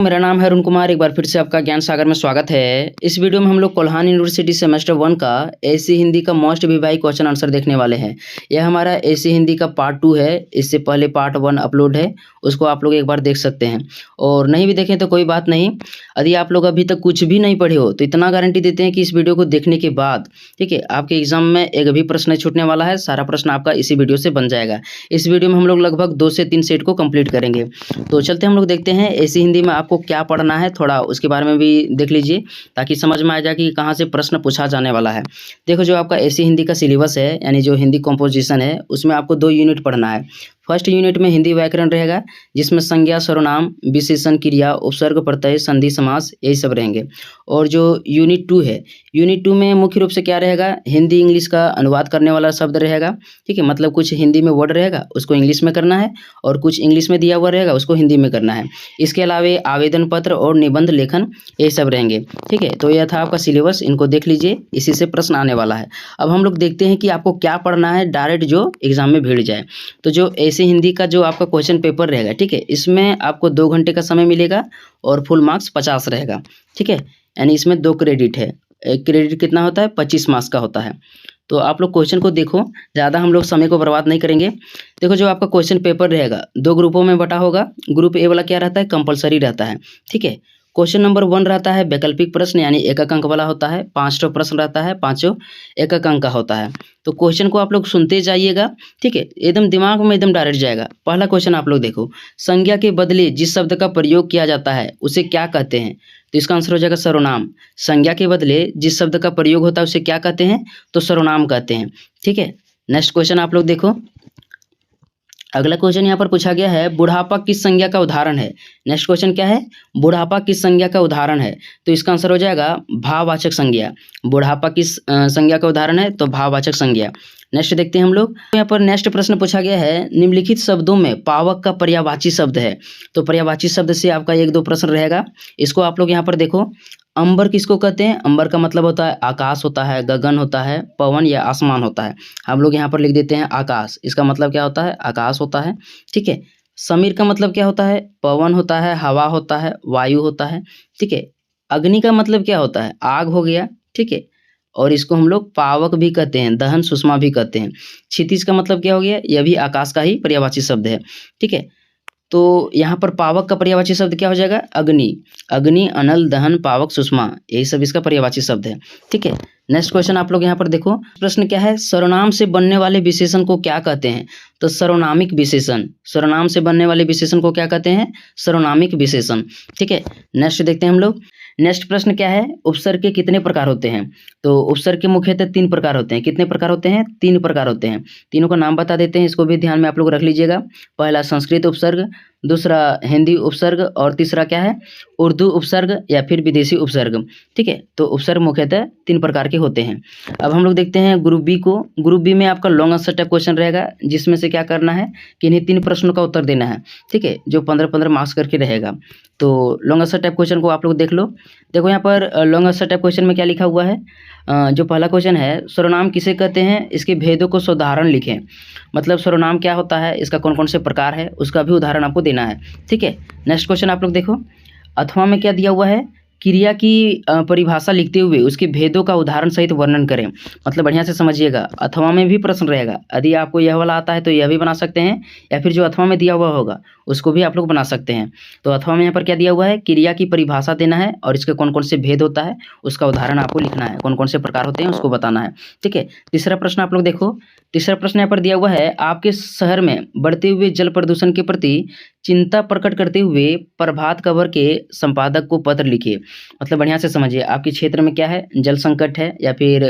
मेरा नाम है अरुण कुमार। एक बार फिर से आपका ज्ञान सागर में स्वागत है। इस वीडियो में हम लोग कोल्हान यूनिवर्सिटी सेमेस्टर 1 का एसी हिंदी का मोस्ट वीवाई क्वेश्चन आंसर देखने वाले हैं। यह हमारा एसी हिंदी का पार्ट 2 है। इससे पहले पार्ट 1 अपलोड है, उसको आप लोग एक बार देख सकते हैं। और नहीं भी देखें तो कोई बात नहीं। यदि आप लोग अभी तक कुछ भी नहीं पढ़े हो तो इतना गारंटी देते हैं कि इस वीडियो को देखने के बाद, ठीक है, आपके एग्जाम में एक भी प्रश्न नहीं छूटने वाला है। सारा प्रश्न आपका इसी वीडियो से बन जाएगा। इस वीडियो में हम लोग लगभग 2 से 3 सेट को कंप्लीट करेंगे। तो चलते हम लोग देखते हैं एसी हिंदी में आपको क्या पढ़ना है, थोड़ा उसके बारे में भी देख लीजिए ताकि समझ में आ जाए कि कहाँ से प्रश्न पूछा जाने वाला है। देखो, जो आपका एसी हिंदी का सिलेबस है, यानी जो हिंदी कॉम्पोजिशन है, उसमें आपको 2 यूनिट पढ़ना है। फर्स्ट यूनिट में हिंदी व्याकरण रहेगा, जिसमें संज्ञा, सर्वनाम, विशेषण, क्रिया, उपसर्ग, प्रत्यय, संधि, समास, यही सब रहेंगे। और जो यूनिट 2 है, यूनिट 2 में मुख्य रूप से क्या रहेगा, हिंदी इंग्लिश का अनुवाद करने वाला शब्द रहेगा। ठीक है, मतलब कुछ हिंदी में वर्ड रहेगा उसको इंग्लिश में करना है, और कुछ इंग्लिश में दिया हुआ रहेगा उसको हिंदी में करना है। इसके अलावा आवेदन पत्र और निबंध लेखन, ये सब रहेंगे। ठीक है, तो यह था आपका सिलेबस, इनको देख लीजिए, इसी से प्रश्न आने वाला है। अब हम लोग देखते हैं कि आपको क्या पढ़ना है डायरेक्ट जो एग्जाम में भिड़ जाए। तो जो एसी हिंदी का जो आपका क्वेश्चन पेपर रहेगा, ठीक है, इसमें आपको 2 घंटे का समय मिलेगा और फुल मार्क्स 50 रहेगा। ठीक है, यानी इसमें 2 क्रेडिट है। एक क्रेडिट कितना होता है, 25 मार्क्स का होता है। तो आप लोग क्वेश्चन को देखो, ज़्यादा हम लोग समय को बर्बाद नहीं करेंगे। देखो, जो आपका क्वेश्चन पेपर रहेगा 2 ग्रुपों में बटा होगा। ग्रुप ए वाला क्या रहता है, कंपलसरी रहता है। ठीक है, क्वेश्चन नंबर 1 रहता है वैकल्पिक प्रश्न, यानी एक अंक वाला होता है। 5 प्रश्न रहता है, 5 एक अंक का होता है। तो क्वेश्चन को आप लोग सुनते जाइएगा, ठीक है, एकदम दिमाग में एकदम डायरेक्ट जाएगा। पहला क्वेश्चन आप लोग देखो, संज्ञा के बदले जिस शब्द का प्रयोग किया जाता है उसे क्या कहते हैं? तो इसका आंसर हो जाएगा सर्वनाम। संज्ञा के बदले जिस शब्द का प्रयोग होता है उसे क्या कहते हैं? तो सर्वनाम कहते हैं। ठीक है, नेक्स्ट क्वेश्चन आप लोग देखो। अगला क्वेश्चन यहाँ पर पूछा गया है, बुढ़ापा किस संज्ञा का उदाहरण है? नेक्स्ट क्वेश्चन क्या है, बुढ़ापा किस संज्ञा का उदाहरण है? तो इसका आंसर हो जाएगा भाववाचक संज्ञा। बुढ़ापा किस संज्ञा का उदाहरण है? तो भाववाचक संज्ञा। नेक्स्ट देखते हैं हम लोग। यहाँ पर नेक्स्ट प्रश्न पूछा गया है, निम्नलिखित शब्दों में पावक का पर्यायवाची शब्द है। तो पर्यायवाची शब्द से आपका 1-2 प्रश्न रहेगा। इसको आप लोग यहाँ पर देखो। अंबर किसको कहते हैं? अंबर का मतलब होता है आकाश होता है, गगन होता है, पवन या आसमान होता है। हम लोग यहाँ पर लिख देते हैं आकाश। इसका मतलब क्या होता है? आकाश होता है। ठीक है, समीर का मतलब क्या होता है? पवन होता है, हवा होता है, वायु होता है। ठीक है, अग्नि का मतलब क्या होता है? आग हो गया। ठीक है, और इसको हम लोग पावक भी कहते हैं, दहन, सुषमा भी कहते हैं। क्षितिज का मतलब क्या हो गया? यह भी आकाश का ही पर्यायवाची शब्द है। ठीक है, तो यहाँ पर पावक का पर्यायवाची शब्द क्या हो जाएगा? अग्नि। अग्नि, अनल, दहन, पावक, सुषमा, यही सब इसका पर्यायवाची शब्द है। ठीक है, नेक्स्ट क्वेश्चन आप लोग यहाँ पर देखो। प्रश्न क्या है, सर्वनाम से बनने वाले विशेषण को क्या कहते हैं? तो सर्वनामिक विशेषण। सर्वनाम से बनने वाले विशेषण को क्या कहते हैं? सर्वनामिक विशेषण। ठीक है, नेक्स्ट देखते हैं हम लोग। नेक्स्ट प्रश्न क्या है, उपसर्ग के कितने प्रकार होते हैं? तो उपसर्ग के मुख्यतः 3 प्रकार होते हैं। कितने प्रकार होते हैं? 3 प्रकार होते हैं। तीनों का नाम बता देते हैं, इसको भी ध्यान में आप लोग रख लीजिएगा। पहला संस्कृत उपसर्ग, दूसरा हिंदी उपसर्ग, और तीसरा क्या है, उर्दू उपसर्ग या फिर विदेशी उपसर्ग। ठीक है, तो उपसर्ग मुख्यतः 3 प्रकार के होते हैं। अब हम लोग देखते हैं ग्रुप बी को। ग्रुप बी में आपका लॉन्ग आंसर टाइप क्वेश्चन रहेगा, जिसमें से क्या करना है कि इन्हीं 3 प्रश्नों का उत्तर देना है। ठीक है, जो 15-15 मार्क्स करके रहेगा। तो लॉन्ग आंसर टाइप क्वेश्चन को आप लोग देख लो। देखो यहाँ पर लॉन्ग आंसर टाइप क्वेश्चन में क्या लिखा हुआ है। जो पहला क्वेश्चन है, सर्वनाम किसे कहते हैं, इसके भेदों को उदाहरण लिखें। मतलब सर्वनाम क्या होता है, इसका कौन कौन से प्रकार है, उसका भी उदाहरण आपको देना है। ठीक है, नेक्स्ट क्वेश्चन आप लोग देखो। अथवा में क्या दिया हुआ है, क्रिया की परिभाषा लिखते हुए उसके भेदों का उदाहरण सहित वर्णन करें। मतलब बढ़िया से समझिएगा, अथवा में भी प्रश्न रहेगा। यदि आपको यह वाला आता है तो यह भी बना सकते हैं, या फिर जो अथवा में दिया हुआ होगा उसको भी आप लोग बना सकते हैं। तो अथवा में यहाँ पर क्या दिया हुआ है, क्रिया की परिभाषा देना है और इसके कौन कौन से भेद होता है उसका उदाहरण आपको लिखना है, कौन कौन से प्रकार होते हैं उसको बताना है। ठीक है, तीसरा प्रश्न आप लोग देखो। तीसरा प्रश्न यहाँ पर दिया हुआ है, आपके शहर में बढ़ते हुए जल प्रदूषण के प्रति चिंता प्रकट करते हुए प्रभात खबर के संपादक को पत्र लिखिए। मतलब बढ़िया से समझिए, आपके क्षेत्र में क्या है, जल संकट है या फिर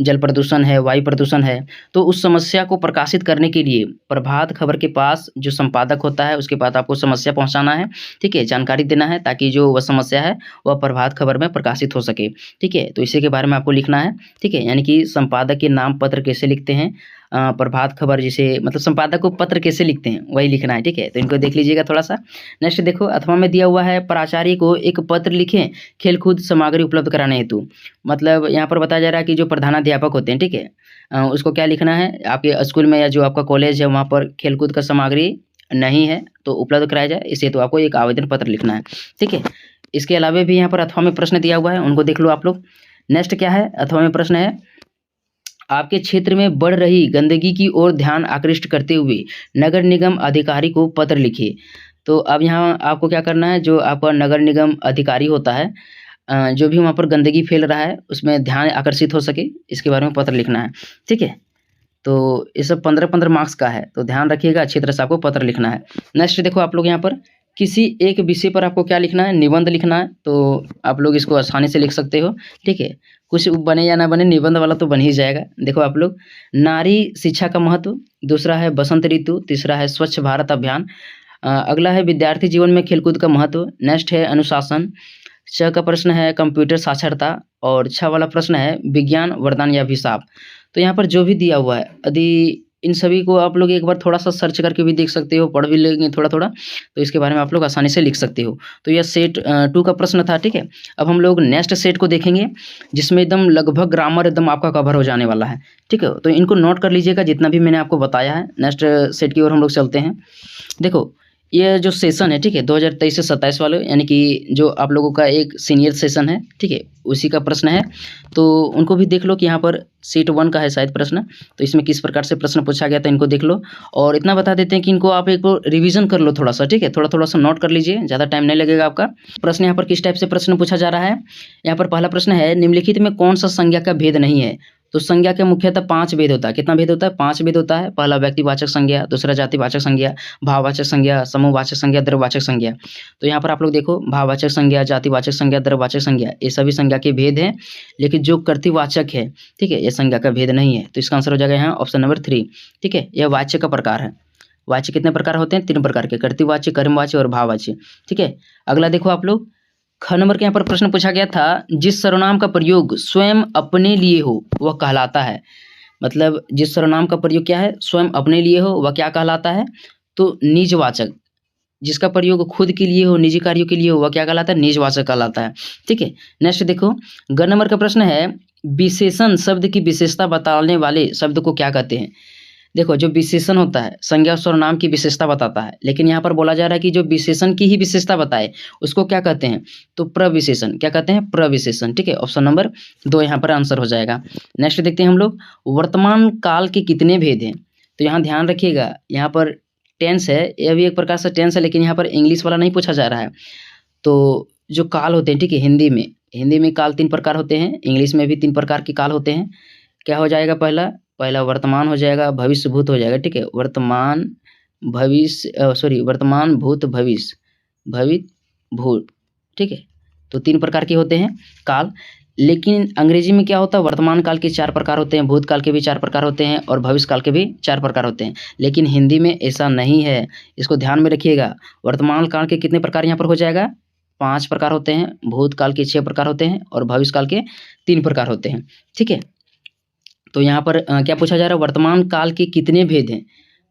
जल प्रदूषण है, वायु प्रदूषण है। तो उस समस्या को प्रकाशित करने के लिए प्रभात खबर के पास जो संपादक होता है उसके पास आपको समस्या पहुंचाना है। ठीक है, जानकारी देना है ताकि जो वह समस्या है वह प्रभात खबर में प्रकाशित हो सके। ठीक है, तो इसी के बारे में आपको लिखना है। ठीक है, यानी कि संपादक के नाम पत्र कैसे लिखते हैं, प्रभात खबर जिसे मतलब संपादक को पत्र कैसे लिखते हैं वही लिखना है। ठीक है, तो इनको देख लीजिएगा थोड़ा सा। नेक्स्ट देखो, अथवा में दिया हुआ है, प्राचार्य को एक पत्र लिखें खेलकूद सामग्री उपलब्ध कराने हेतु। मतलब यहाँ पर बताया जा रहा है कि जो प्रधानाध्यापक होते हैं, ठीक है, उसको क्या लिखना है, आपके स्कूल में या जो आपका कॉलेज है वहाँ पर खेलकूद का सामग्री नहीं है तो उपलब्ध कराया जाए, इस हेतु आपको एक आवेदन पत्र लिखना है। ठीक है, इसके अलावा भी यहाँ पर अथवा में प्रश्न दिया हुआ है, उनको देख लो आप लोग। नेक्स्ट क्या है, अथवा में प्रश्न है, आपके क्षेत्र में बढ़ रही गंदगी की ओर ध्यान आकृष्ट करते हुए नगर निगम अधिकारी को पत्र लिखिए। तो अब यहाँ आपको क्या करना है, जो आपका नगर निगम अधिकारी होता है, जो भी वहाँ पर गंदगी फैल रहा है उसमें ध्यान आकर्षित हो सके, इसके बारे में पत्र लिखना है। ठीक है, तो ये सब 15-15 मार्क्स का है, तो ध्यान रखिएगा, अच्छी तरह से आपको पत्र लिखना है। नेक्स्ट देखो आप लोग यहाँ पर किसी एक विषय पर आपको क्या लिखना है, निबंध लिखना है। तो आप लोग इसको आसानी से लिख सकते हो। ठीक है, कुछ बने या ना बने, निबंध वाला तो बन ही जाएगा। देखो आप लोग, नारी शिक्षा का महत्व, दूसरा है बसंत ऋतु, तीसरा है स्वच्छ भारत अभियान, अगला है विद्यार्थी जीवन में खेलकूद का महत्व, नेक्स्ट है अनुशासन, छ का प्रश्न है कंप्यूटर साक्षरता, और छह वाला प्रश्न है विज्ञान वरदान या अभिशाप। तो यहाँ पर जो भी दिया हुआ है, यदि इन सभी को आप लोग एक बार थोड़ा सा सर्च करके भी देख सकते हो, पढ़ भी लेंगे थोड़ा थोड़ा, तो इसके बारे में आप लोग आसानी से लिख सकते हो। तो यह सेट 2 का प्रश्न था। ठीक है, अब हम लोग नेक्स्ट सेट को देखेंगे, जिसमें एकदम लगभग ग्रामर एकदम आपका कवर हो जाने वाला है। ठीक है, तो इनको नोट कर लीजिएगा जितना भी मैंने आपको बताया है। नेक्स्ट सेट की ओर हम लोग चलते हैं। देखो, ये जो सेशन है, ठीक है, 2023 से 27 वाले, यानी कि जो आप लोगों का एक सीनियर सेशन है, ठीक है, उसी का प्रश्न है। तो उनको भी देख लो कि यहाँ पर सेट 1 का है शायद प्रश्न, तो इसमें किस प्रकार से प्रश्न पूछा गया था, इनको देख लो। और इतना बता देते हैं कि इनको आप एक रिवीजन कर लो थोड़ा सा। ठीक है, थोड़ा थोड़ा सा नोट कर लीजिए, ज़्यादा टाइम नहीं लगेगा आपका। प्रश्न यहाँ पर किस टाइप से प्रश्न पूछा जा रहा है, यहाँ पर पहला प्रश्न है, निम्नलिखित में कौन सा संज्ञा का भेद नहीं है। तो संज्ञा के मुख्यतः 5 भेद होता है। कितना भेद होता है, 5 भेद होता है। पहला व्यक्तिवाचक संज्ञा, दूसरा जातिवाचक संज्ञा, भाववाचक संज्ञा, समूहवाचक संज्ञा, द्रव्यवाचक संज्ञा। तो यहाँ पर आप लोग देखो, भाववाचक संज्ञा, जातिवाचक संज्ञा, द्रव्यवाचक संज्ञा, ये सभी संज्ञा के भेद हैं, लेकिन जो कर्तृवाचक है, ठीक है, ये संज्ञा का भेद नहीं है। तो इसका आंसर हो जाएगा यहाँ ऑप्शन नंबर 3। ठीक है, यह वाच्य का प्रकार है। वाच्य कितने प्रकार होते हैं, 3 प्रकार के, कर्तृवाच्य, कर्मवाच्य और भाववाच्य। ठीक है, अगला देखो आप लोग, ख नंबर के यहाँ पर प्रश्न पूछा गया था, जिस सर्वनाम का प्रयोग स्वयं अपने लिए हो वह कहलाता है। मतलब जिस सर्वनाम का प्रयोग क्या है, स्वयं अपने लिए हो, वह क्या कहलाता है, तो निजवाचक। जिसका प्रयोग खुद के लिए हो, निजी कार्यों के लिए हो, वह क्या कहलाता है, निजवाचक कहलाता है। ठीक है, नेक्स्ट देखो, ग नंबर का प्रश्न है, विशेषण शब्द की विशेषता बताने वाले शब्द को क्या कहते हैं। देखो, जो विशेषण होता है संज्ञा और सर्वनाम की विशेषता बताता है, लेकिन यहाँ पर बोला जा रहा है कि जो विशेषण की ही विशेषता बताए उसको क्या कहते हैं, तो प्रविशेषण। क्या कहते हैं, प्रविशेषण। ठीक है, ऑप्शन नंबर 2 यहाँ पर आंसर हो जाएगा। नेक्स्ट देखते हैं हम लोग, वर्तमान काल के कितने भेद हैं। तो यहाँ ध्यान रखिएगा, यहाँ पर टेंस है, यह भी एक प्रकार से टेंस है, लेकिन यहाँ पर इंग्लिश वाला नहीं पूछा जा रहा है। तो जो काल होते हैं, ठीक है, हिंदी में काल 3 प्रकार होते हैं, इंग्लिश में भी 3 प्रकार के काल होते हैं। क्या हो जाएगा, पहला वर्तमान हो जाएगा, भविष्य भूत हो जाएगा। ठीक है, वर्तमान भूत भविष्य, भवित भूत। ठीक है, तो 3 प्रकार के होते हैं काल। लेकिन अंग्रेजी में क्या होता है, वर्तमान काल के 4 प्रकार होते हैं, भूतकाल के भी 4 प्रकार होते हैं, और भविष्य काल के भी 4 प्रकार होते हैं। लेकिन हिंदी में ऐसा नहीं है, इसको ध्यान में रखिएगा। वर्तमान काल के कितने प्रकार यहाँ पर हो जाएगा, 5 प्रकार होते हैं, भूतकाल के 6 प्रकार होते हैं, और भविष्य काल के 3 प्रकार होते हैं। ठीक है, तो यहाँ पर क्या पूछा जा रहा है, वर्तमान काल के कितने भेद हैं।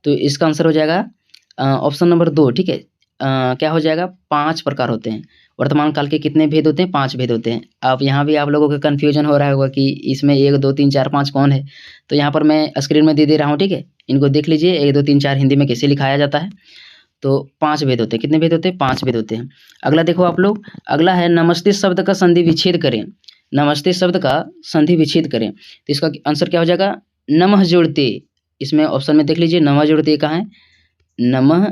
तो इसका आंसर हो जाएगा ऑप्शन नंबर 2। ठीक है, क्या हो जाएगा, 5 प्रकार होते हैं। वर्तमान काल के कितने भेद होते हैं, 5 भेद होते हैं। अब यहाँ भी आप लोगों का कन्फ्यूजन हो रहा होगा कि इसमें 1 2 3 4 5 कौन है। तो यहाँ पर मैं स्क्रीन में दे रहा हूँ। ठीक है, इनको देख लीजिए, 1 2 3 4 हिंदी में कैसे लिखाया जाता है। तो 5 भेद होते हैं। कितने भेद होते हैं, 5 भेद होते हैं। अगला देखो आप लोग, अगला है नमस्ते शब्द का संधि विच्छेद करें। नमस्ते शब्द का संधि विच्छेद करें, तो इसका आंसर क्या हो जाएगा, नमः जोड़ते। इसमें ऑप्शन में देख लीजिए, नमः जोड़ते कहाँ है, नमः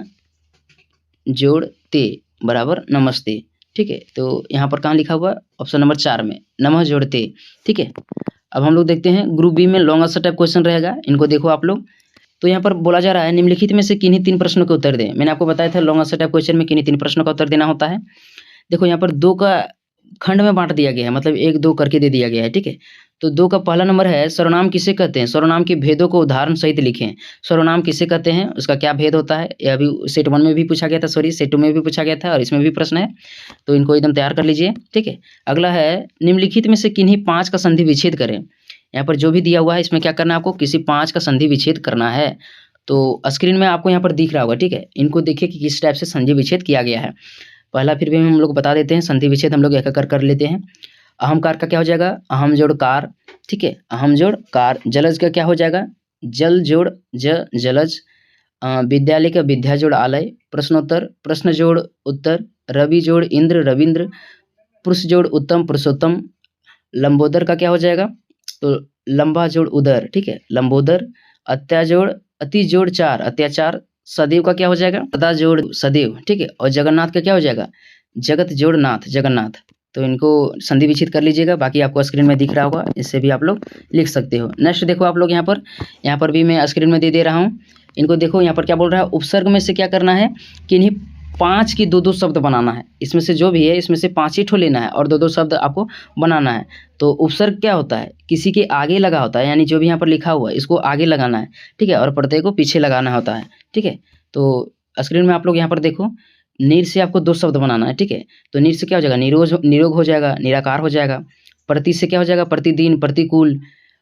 जोड़ते बराबर नमस्ते। ठीक है, तो यहाँ पर कहाँ लिखा हुआ है, ऑप्शन नंबर 4 में, नमः जोड़ते। ठीक है, अब हम लोग देखते हैं ग्रुप बी में लॉन्ग आंसर टाइप क्वेश्चन रहेगा, इनको देखो आप लोग। तो यहाँ पर बोला जा रहा है, निम्नलिखित में से किन्हीं 3 प्रश्नों के उत्तर दें। मैंने आपको बताया था लॉन्ग आंसर टाइप क्वेश्चन में किन्हीं 3 प्रश्नों का उत्तर देना होता है। देखो, यहाँ पर 2 का खंड में बांट दिया गया है, मतलब 1 2 करके दे दिया गया है। ठीक है, तो 2 का पहला नंबर है, सर्वनाम किसे कहते हैं, सर्वनाम के भेदों को उदाहरण सहित लिखें। सर्वनाम किसे कहते हैं, उसका क्या भेद होता है, यह अभी सेट 1 में भी पूछा गया था, सेट 2 में भी पूछा गया था, और इसमें भी प्रश्न है, तो इनको एकदम तैयार कर लीजिए। ठीक है, अगला है, निम्नलिखित में से किन्हीं 5 का संधि विच्छेद करें। यहाँ पर जो भी दिया हुआ है इसमें क्या करना है, आपको किसी 5 का संधि विच्छेद करना है। तो स्क्रीन में आपको यहाँ पर दिख रहा होगा। ठीक है, इनको देखिए कि किस टाइप से संधि विच्छेद किया गया है। पहला फिर भी हम लोग बता देते हैं, संधि विच्छेद हम लोग एक कर लेते हैं। अहमकार का क्या हो जाएगा, अहम जोड़ कार। ठीक है, अहम जोड़ कार। जलज का क्या हो जाएगा, जल जोड़ ज, जलज। विद्यालय का विद्या जोड़ आलय, प्रश्नोत्तर, प्रश्न जोड़ उत्तर, रवि जोड़ इंद्र रविंद्र, पुरुष जोड़ उत्तम पुरुषोत्तम, लंबोदर का क्या हो जाएगा, तो लंबा जोड़ उदर, ठीक है, लंबोदर, अत्याजोड़ अति जोड़ चार अत्याचार, सदैव का क्या हो जाएगा, सदा जोड़ सदैव, ठीक है, और जगन्नाथ का क्या हो जाएगा, जगत जोड़ नाथ जगन्नाथ। तो इनको संधि विच्छेद कर लीजिएगा, बाकी आपको स्क्रीन में दिख रहा होगा, इससे भी आप लोग लिख सकते हो। नेक्स्ट देखो आप लोग यहाँ पर भी मैं स्क्रीन में दे रहा हूँ। इनको देखो यहाँ पर क्या बोल रहा है, उपसर्ग में से क्या करना है कि इन्हीं 5 की 2-2 शब्द बनाना है। इसमें से जो भी है इसमें से 5 ही ठो लेना है और 2-2 शब्द आपको बनाना है। तो उपसर्ग क्या होता है, किसी के आगे लगा होता है, यानी जो भी यहाँ पर लिखा हुआ है इसको आगे लगाना है, ठीक है, और प्रत्यय को पीछे लगाना होता है, ठीक है। तो स्क्रीन में आप लोग यहाँ पर देखो, नीर से आपको 2 शब्द बनाना है, ठीक है। तो नीर से क्या हो जाएगा, निरोग हो जाएगा, निराकार हो जाएगा। प्रति से क्या हो जाएगा, प्रतिदिन प्रतिकूल।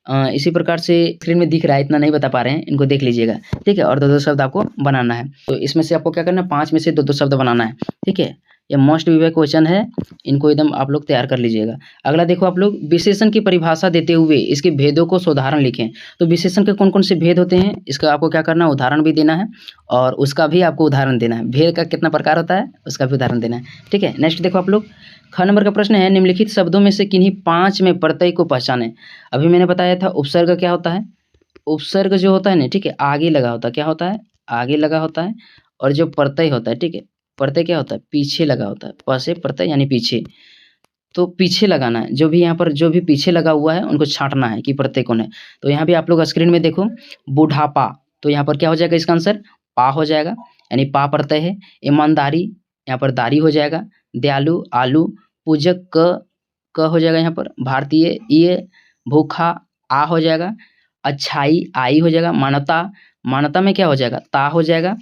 इसी प्रकार से स्क्रीन में दिख रहा है, इतना नहीं बता पा रहे हैं, इनको देख लीजिएगा, ठीक है। और 2-2 शब्द आपको बनाना है। तो इसमें से आपको क्या करना है, 5 में से 2-2 शब्द बनाना है, ठीक है। यह मोस्ट विवेक क्वेश्चन है, इनको एकदम आप लोग तैयार कर लीजिएगा। अगला देखो आप लोग, विशेषण की परिभाषा देते हुए इसके भेदों को उदाहरण लिखें। तो विशेषण के कौन कौन से भेद होते हैं, इसका आपको क्या करना है, उदाहरण भी देना है और उसका भी आपको उदाहरण देना है। भेद का कितना प्रकार होता है उसका भी उदाहरण देना है, ठीक है। नेक्स्ट देखो आप लोग, ख नंबर का प्रश्न है, निम्नलिखित शब्दों में से किन्हीं 5 में प्रत्यय को पहचानें। अभी मैंने बताया था उपसर्ग क्या होता है, उपसर्ग जो होता है ना, ठीक है, आगे लगा होता है, क्या होता है, आगे लगा होता है। और जो प्रत्यय होता है, ठीक है, प्रत्यय क्या होता है, पीछे लगा होता है। प से प्रत्यय यानी पीछे, तो पीछे लगाना है। जो भी यहाँ पर जो भी पीछे लगा हुआ है उनको छांटना है कि प्रत्यय कौन है। तो यहाँ भी आप लोग स्क्रीन में देखो, बुढ़ापा, तो यहाँ पर क्या हो जाएगा, इसका आंसर पा हो जाएगा, यानी पा प्रत्यय है। ईमानदारी, यहाँ पर दारी हो जाएगा। दयालु, आलू। पूजक, क हो जाएगा यहाँ पर। भारतीय, ये। भूखा, आ हो जाएगा। अच्छाई, आई हो जाएगा। मानवता, मानवता में क्या हो जाएगा, ता हो जाएगा।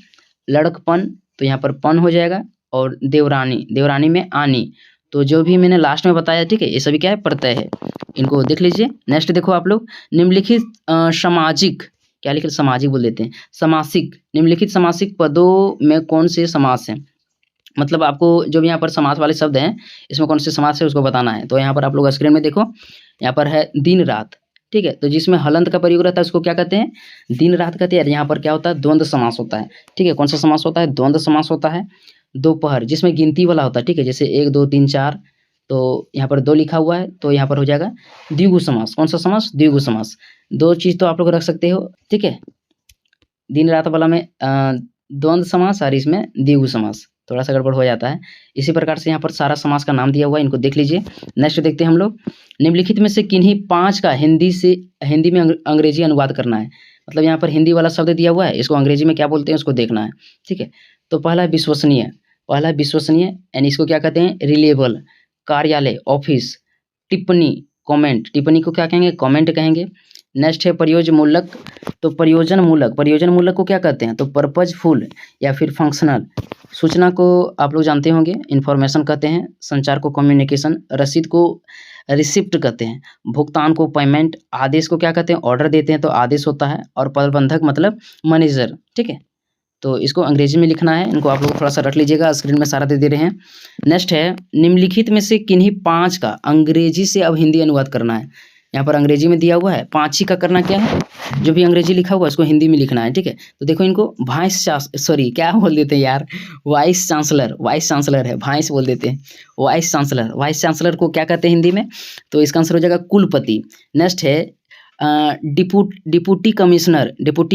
लड़कपन, तो यहाँ पर पन हो जाएगा। और देवरानी, देवरानी में आनी। तो जो भी मैंने लास्ट में बताया, ठीक है, ये सभी क्या है, प्रत्यय है। इनको देख लीजिए। नेक्स्ट देखो आप लोग, निम्नलिखित सामाजिक, क्या लिखे, सामाजिक बोल देते हैं, समासिक, निम्नलिखित समासिक पदों में कौन से समास हैं। मतलब आपको जो भी यहाँ पर समास वाले शब्द हैं इसमें कौन से समास है उसको बताना है। तो यहाँ पर आप लोग स्क्रीन में देखो, यहाँ पर है दिन रात, ठीक है। तो जिसमें हलंत का प्रयोग रहता है उसको क्या कहते हैं, दिन रात कहते हैं। यहाँ पर क्या होता है, द्वंद्व समास होता है, ठीक है। कौन सा समास होता है, द्वंद्व समास होता है। दोपहर, जिसमें गिनती वाला होता है, ठीक है, जैसे 1 2 3 4, तो यहाँ पर 2 लिखा हुआ है, तो यहाँ पर हो जाएगा द्विगु समास। कौन सा समास, द्विगु समास। 2 चीज़ तो आप लोग रख सकते हो, ठीक है। दिन रात वाला में द्वंद्व समास और इसमें द्विगु समास, थोड़ा सा गड़बड़ हो जाता है। इसी प्रकार से यहाँ पर सारा समास का नाम दिया हुआ है, इनको देख लीजिए। नेक्स्ट देखते हैं हम लोग, निम्नलिखित में से किन्हीं 5 का हिंदी में अंग्रेजी अनुवाद करना है। मतलब यहाँ पर हिंदी वाला शब्द दिया हुआ है, इसको अंग्रेजी में क्या बोलते हैं उसको देखना है, ठीक है। तो पहला है विश्वसनीय, पहला है विश्वसनीय, यानी इसको क्या कहते हैं, रिलेबल। कार्यालय, ऑफिस। टिप्पणी, कमेंट, टिप्पणी को क्या कहेंगे, कमेंट कहेंगे। नेक्स्ट है प्रयोजन मूलक, तो प्रयोजन मूलक को क्या कहते हैं, तो पर्पजफुल या फिर फंक्शनल। सूचना को आप लोग जानते होंगे, इन्फॉर्मेशन कहते हैं। संचार को कम्युनिकेशन। रसीद को रिसिप्ट कहते हैं। भुगतान को पेमेंट। आदेश को क्या कहते हैं, ऑर्डर देते हैं तो आदेश होता है। और प्रबंधक मतलब मैनेजर, ठीक है। तो इसको अंग्रेजी में लिखना है, इनको आप लोग थोड़ा सा रख लीजिएगा, स्क्रीन में सारा दे रहे हैं। नेक्स्ट है, निम्नलिखित में से किन्हीं 5 का अंग्रेजी से अब हिंदी अनुवाद करना है। यहाँ पर अंग्रेजी में दिया हुआ है, 5 ही का करना क्या है, जो भी अंग्रेजी लिखा हुआ है उसको हिंदी में लिखना है, ठीक है। तो देखो इनको क्या बोल देते हैं यार, वाइस चांसलर है, वाइस बोल देते हैं, वाइस चांसलर को क्या कहते हैं हिंदी में, तो इसका आंसर हो जाएगा कुलपति। नेक्स्ट है डिप्टी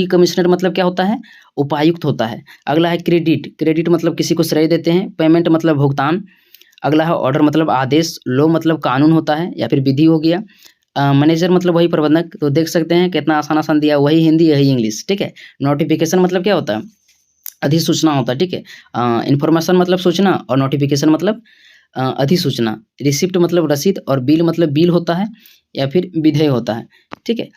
कमिश्नर मतलब क्या होता है, उपायुक्त होता है। अगला है क्रेडिट मतलब किसी को श्रेय देते हैं। पेमेंट मतलब भुगतान। अगला है ऑर्डर मतलब आदेश। लॉ मतलब कानून होता है या फिर विधि हो गया। मैनेजर मतलब वही प्रबंधक। तो देख सकते हैं कितना आसान दिया, वही हिंदी यही इंग्लिश, ठीक है। नोटिफिकेशन मतलब क्या होता है, अधिसूचना होता है, ठीक है। इन्फॉर्मेशन मतलब सूचना और नोटिफिकेशन मतलब अधिसूचना। रिसिप्ट मतलब रसीद और बिल मतलब बिल होता है या फिर विधेय होता है, ठीक है।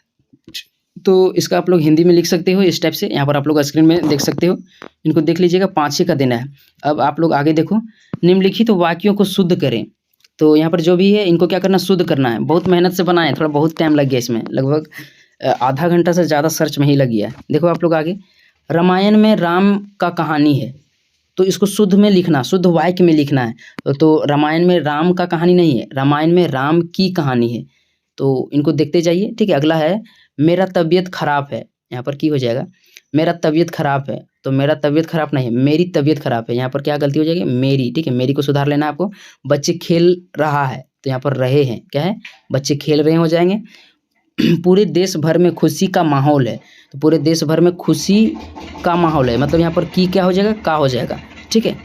तो इसका आप लोग हिंदी में लिख सकते हो इस टाइप से, यहाँ पर आप लोग स्क्रीन में देख सकते हो। इनको देख लीजिएगा, 5 का देना है। अब आप लोग आगे देखो, निम्नलिखित वाक्यों को शुद्ध करें। तो यहाँ पर जो भी है इनको क्या करना, शुद्ध करना है। बहुत मेहनत से बनाए, थोड़ा बहुत टाइम लग गया इसमें, लगभग आधा घंटा से ज़्यादा सर्च में ही लग गया है। देखो आप लोग आगे, रामायण में राम का कहानी है, तो इसको शुद्ध में लिखना, शुद्ध वाक्य में लिखना है। तो रामायण में राम का कहानी नहीं है, रामायण में राम की कहानी है। तो इनको देखते जाइए, ठीक है। अगला है, मेरा तबीयत खराब है, यहाँ पर की हो जाएगा। मेरा तबीयत ख़राब है, तो मेरा तबीयत ख़राब नहीं है, मेरी तबीयत ख़राब है। यहाँ पर क्या गलती हो जाएगी? मेरी, ठीक है? मेरी को सुधार लेना है आपको। बच्चे खेल रहा है, तो यहाँ पर रहे हैं, क्या है? बच्चे खेल रहे हो जाएँगे। पूरे देश भर में खुशी का माहौल है, तो पूरे देश भर में खुशी का माहौल है, मतलब यहाँ पर की क्या हो जाएगा? का हो जाएगा, ठीक है?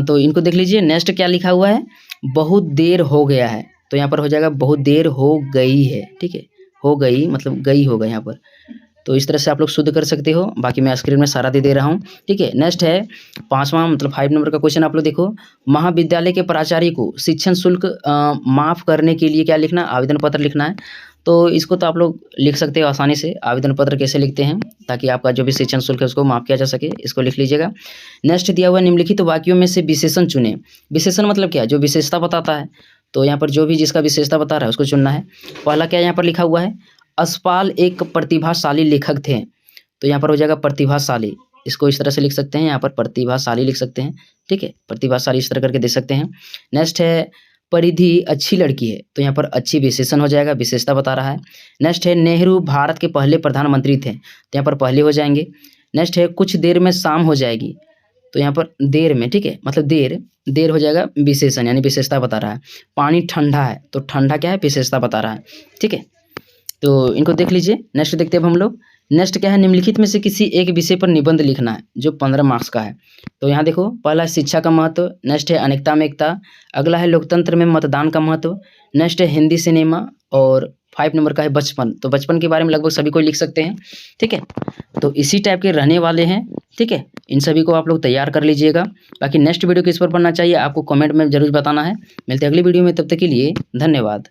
तो इनको देख लीजिए। नेक्स्ट क्या लिखा हुआ है? बहुत देर हो गया है, तो यहाँ पर हो जाएगा बहुत देर हो गई है, ठीक है? हो गई मतलब गई होगा यहाँ पर। तो इस तरह से आप लोग शुद्ध कर सकते हो। बाकी मैं स्क्रीन में सारा दे रहा हूँ, ठीक है? नेक्स्ट है 5वां मतलब 5 नंबर का क्वेश्चन आप लोग देखो। महाविद्यालय के प्राचार्य को शिक्षण शुल्क माफ़ करने के लिए क्या लिखना? आवेदन पत्र लिखना है। तो इसको तो आप लोग लिख सकते हो आसानी से। आवेदन पत्र कैसे लिखते हैं ताकि आपका जो भी शिक्षण शुल्क है उसको माफ़ किया जा सके, इसको लिख लीजिएगा। नेक्स्ट दिया हुआ निम्नलिखित वाक्यों में से विशेषण चुनें। विशेषण मतलब क्या? जो विशेषता बताता है। तो यहाँ पर जो भी जिसका विशेषता बता रहा है उसको चुनना है। पहला क्या यहाँ पर लिखा हुआ है? यशपाल एक प्रतिभाशाली लेखक थे, तो यहाँ पर हो जाएगा प्रतिभाशाली। इसको इस तरह से लिख सकते हैं, यहाँ पर प्रतिभाशाली लिख सकते हैं, ठीक है? प्रतिभाशाली इस तरह करके दे सकते हैं। नेक्स्ट है परिधि अच्छी लड़की है, तो यहाँ पर अच्छी विशेषण हो जाएगा, विशेषता बता रहा है। नेक्स्ट है नेहरू भारत के पहले प्रधानमंत्री थे, तो यहाँ पर पहले हो जाएंगे। नेक्स्ट है कुछ देर में शाम हो जाएगी, तो यहाँ पर देर में, ठीक है? मतलब देर हो जाएगा, विशेषण यानी विशेषता बता रहा है। पानी ठंडा है, तो ठंडा क्या है? विशेषता बता रहा है, ठीक है? तो इनको देख लीजिए। नेक्स्ट देखते हैं अब हम लोग। नेक्स्ट क्या है? निम्नलिखित में से किसी एक विषय पर निबंध लिखना है जो 15 मार्क्स का है। तो यहाँ देखो, पहला है शिक्षा का महत्व, नेक्स्ट है अनेकता में एकता, अगला है लोकतंत्र में मतदान का महत्व, नेक्स्ट है हिंदी सिनेमा, और 5 नंबर का है बचपन। तो बचपन के बारे में लगभग सभी को लिख सकते हैं, ठीक है? तो इसी टाइप के रहने वाले हैं, ठीक है? इन सभी को आप लोग तैयार कर लीजिएगा। बाकी नेक्स्ट वीडियो किस पर बनना चाहिए आपको कमेंट में ज़रूर बताना है। मिलते हैं अगली वीडियो में, तब तक के लिए धन्यवाद।